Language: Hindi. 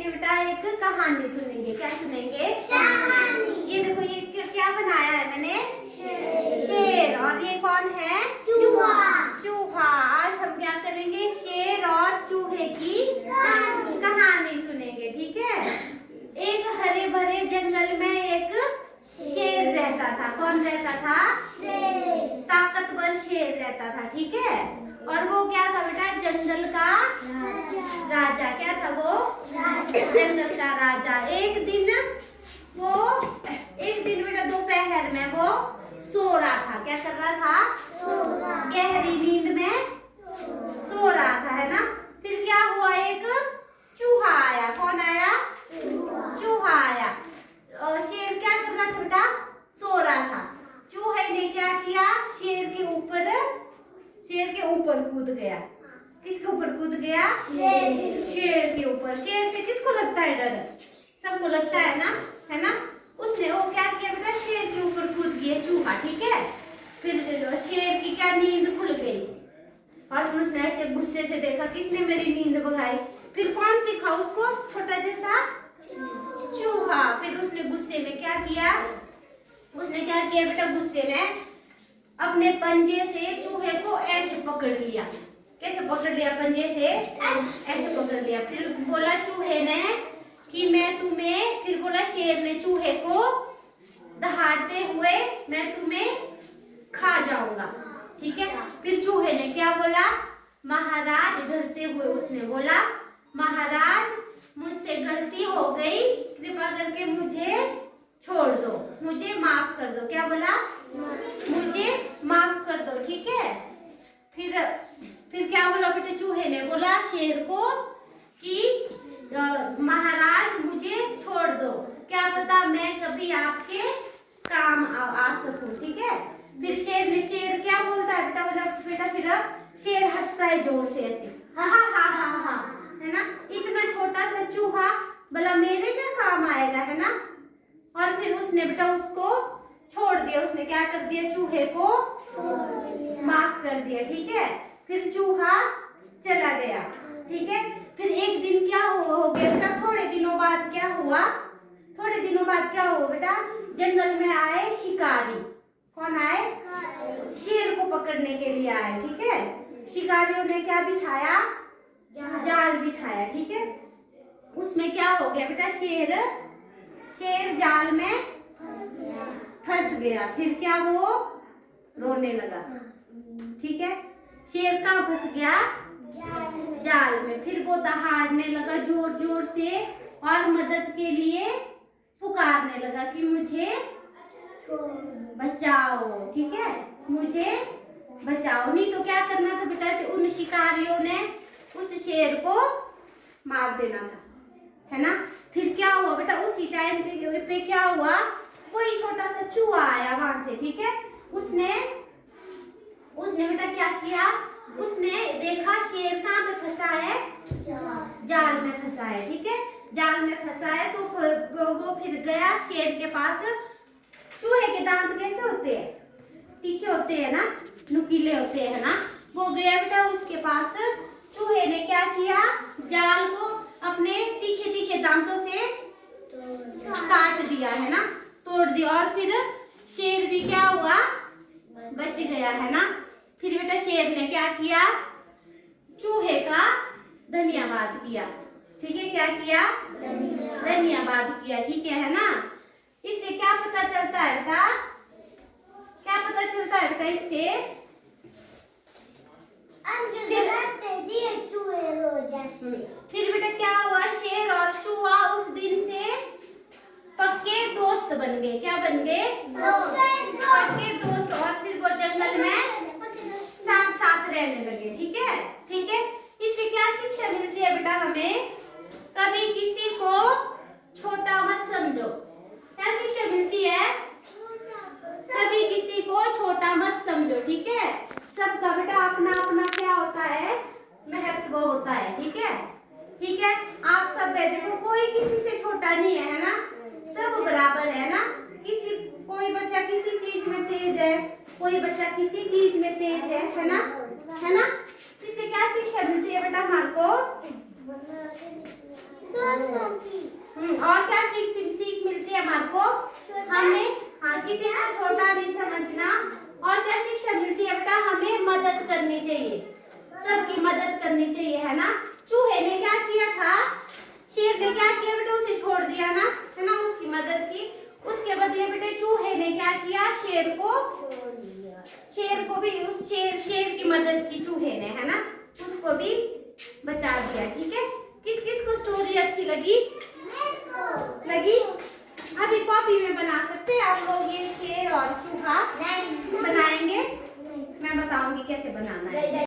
सुनेंगे बेटा, एक कहानी सुनेंगे। क्या सुनेंगे? कहानी। ये देखो, ये क्या बनाया है मैंने? शेर। और ये कौन है? चूहा। चूहा। आज हम क्या करेंगे? शेर और चूहे की कहानी सुनेंगे, ठीक है। एक हरे भरे जंगल में एक शेर रहता था। कौन रहता था? शेर। ताकतवर शेर रहता था, ठीक है। और वो क्या था बेटा? जंगल का राजा। क्या था वो? जंगल का राजा। एक दिन बेटा दोपहर में वो सो रहा था। क्या कर रहा था? गहरी नींद में सो रहा था, है ना। फिर क्या हुआ? एक चूहा आया। कौन आया? चूहा आया। शेर क्या कर रहा था बेटा? सो रहा था। चूहे ने क्या किया? शेर के ऊपर कूद गया। किसके ऊपर कूद गया? शेर के ऊपर। शेर से किसको लगता है डर? सबको लगता है ना, है ना। उसने वो क्या किया बेटा? शेर के ऊपर कूद गया चूहा, ठीक है। फिर शेर की क्या नींद खुल गई, और फिर उसने ऐसे गुस्से से देखा, किसने मेरी नींद भगाई? फिर कौन दिखा उसको? छोटा जैसा चूहा। फिर उसने गुस्से में क्या किया? बेटा गुस्से में अपने पंजे से चूहे को ऐसे पकड़ लिया। कैसे पकड़ लिया? पंजे से ऐसे पकड़ लिया। फिर बोला चूहे ने कि मैं तुम्हें, फिर बोला शेर ने चूहे को दहाड़ते हुए, मैं तुम्हें खा जाऊंगा, ठीक है। फिर चूहे ने क्या बोला? महाराज, डरते हुए उसने बोला, महाराज मुझसे गलती हो गई, कृपा करके मुझे छोड़ दो, मुझे माफ कर दो। क्या बोला? मुझे माफ कर दो, ठीक है। फिर क्या बोला बेटे? चूहे ने बोला शेर को कि महाराज मुझे छोड़ दो, क्या पता मैं कभी आपके काम आ सकूं, ठीक है। फिर शेर क्या बोलता है बेटा? बोला बेटा, फिर शेर हंसता है जोर से ऐसे, हा हा हा हा हा, है ना। इतना छोटा सा चूहा भला मेरे क्या काम आएगा, है ना। और फिर उसने बेटा उसको छोड़ दिया। उसने क्या कर दिया? चूहे को माफ कर दिया, ठीक है। फिर चूहा चला गया, ठीक है। फिर एक दिन क्या हो गया बेटा? थोड़े दिनों बाद क्या हुआ बेटा? जंगल में आए शिकारी। कौन आए? शेर को पकड़ने के लिए आए, ठीक है। शिकारियों ने क्या बिछाया? जाल बिछाया, ठीक है। उसमें क्या हो गया बेटा? शेर जाल में फंस गया। फिर क्या? वो रोने लगा, ठीक है। शेर कहाँ फंस गया? जाल में। फिर वो दहाड़ने लगा जोर जोर से और मदद के लिए पुकारने लगा कि मुझे बचाओ, ठीक है, मुझे बचाओ। नहीं तो क्या करना था बेटा? उन शिकारियों ने उस शेर को मार देना था, है ना। फिर क्या हुआ बेटा? उसी टाइम पे क्या हुआ? कोई छोटा सा चूहा आया वहां से, ठीक है। उसने बेटा क्या किया? उसने देखा शेर कहाँ पे फंसा है? जाल में फंसा है, ठीक है। जाल में फंसा है तो वो फिर गया शेर के पास। चूहे के दांत कैसे होते हैं? तीखे होते हैं ना, नुकीले होते हैं ना। वो गया बेटा उसके पास। चूहे ने क्या किया? जाल को अपने तीखे तीखे दांतों से काट दिया, है ना, तोड़ दिया। और फिर शेर भी क्या हुआ? बच गया, है ना। फिर बेटा शेर ने क्या किया? चूहे का धन्यवाद किया, ठीक है। क्या किया? धन्यवाद किया, ठीक है ना। इससे क्या पता चलता है बेटा? क्या पता चलता है बेटा इससे? फिर बेटा क्या हुआ? शेर और चूहा उस दिन से पक्के दोस्त बन गए। क्या बन गए? पक्के दोस्त। और फिर वो जंगल में साथ साथ रहने लगे, ठीक है, ठीक है। इससे क्या शिक्षा मिलती है बेटा हमें? कभी किसी को छोटा मत समझो। क्या शिक्षा मिलती है? कभी किसी को छोटा मत समझो, ठीक है। सबका बेटा अपना अपना क्या होता है? महत्व होता है, ठीक है, ठीक है। आप सब देखो, कोई किसी से छोटा नहीं है ना, सब बराबर है ना। कोई बच्चा किसी चीज में तेज है, कोई बच्चा किसी चीज में तेज है ना, है ना। इससे क्या शिक्षा मिलती है बेटा हमारे को? और क्या सीख मिलती है हमारे को? हमें हाँ किसी को छोटा नहीं समझना। और क्या शिक्षा मिलती है बेटा? हमें मदद करनी चाहिए, सबकी मदद करनी चाहिए, है ना। चूहे ने क्या किया था? शेर ने क्या किया बेटा? उसे छोड़ दिया ना, है ना, उसकी मदद की। उसके बदले बेटे चूहे ने क्या किया? शेर को भी उस शेर की मदद की चूहे ने, है ना, उसको भी बचा दिया। ठीक है, किस किस को स्टोरी अच्छी लगी? अभी कॉपी में बना सकते हैं आप लोग ये शेर और चूहा बनाएंगे। मैं बताऊंगी कैसे बनाना है।